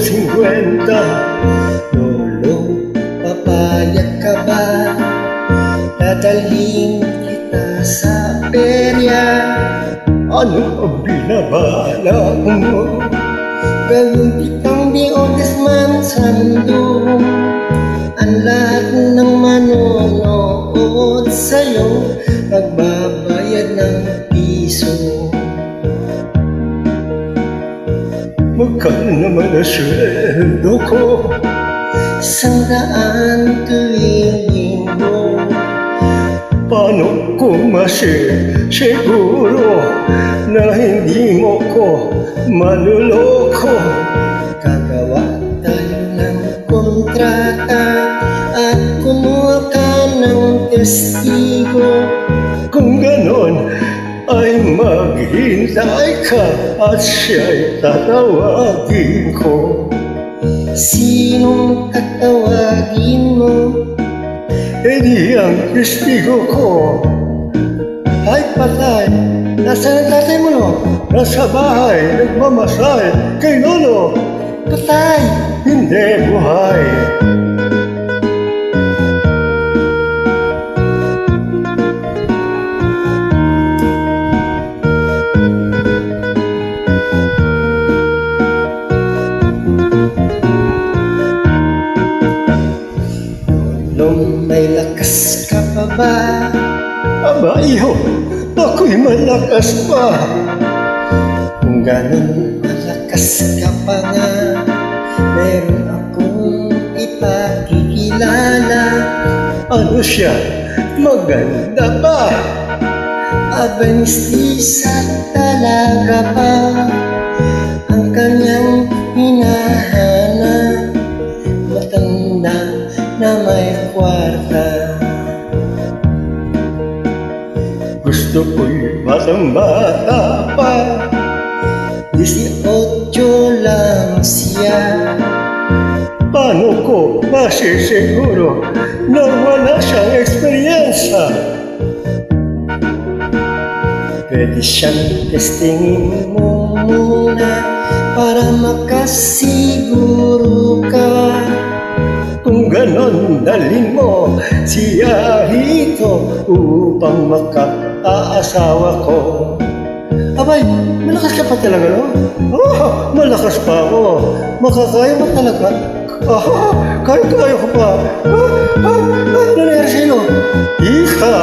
50. Lolo, papayag ka ba? Dadalhin kita sa perya. Ano ang binabala mo? Gawin kitang biodes man sa mundo. Ang lahat ng manonood sa'yo magbabayad ng piso. Magkano naman ang sweldo ko? 100 tuwing linggo. Paano ko masiguro na hindi mo ko maluloko? Gagawa tayo ng kontrata at kumuha ka ng testigo. Kung ganon ay maghintay ka at siya'y tatawagin ko. Sinong tatawagin mo? E di ang testigo ko. Ay patay, nasaan ang tatay mo? Nasa bahay, nagmamasay kay Lolo. Patay, hindi buhay. Nung may lakas ka pa ba? Aba, iho, ako'y malakas pa. Kung ganun malakas ka pa nga, meron akong ipakikilala. Ano siya? Maganda ba? Aba, mistisa talaga pa ang kanyang hinahanap. Matanda na may kwarta. Gusto ko'y batang-bata pa, 18 lang siya. Paano ko masisiguro na wala siyang eksperyensya? Pwede siyang testingin mo muna para makasiguro ka. Kung ganon, dalhin mo siya rito upang maka-aasawa ko. Abay, malakas ka pa talaga, no? Oh, malakas pa ako. Makakaya mo talaga? Kaya ko pa. Nangyari sa'yo? Ika!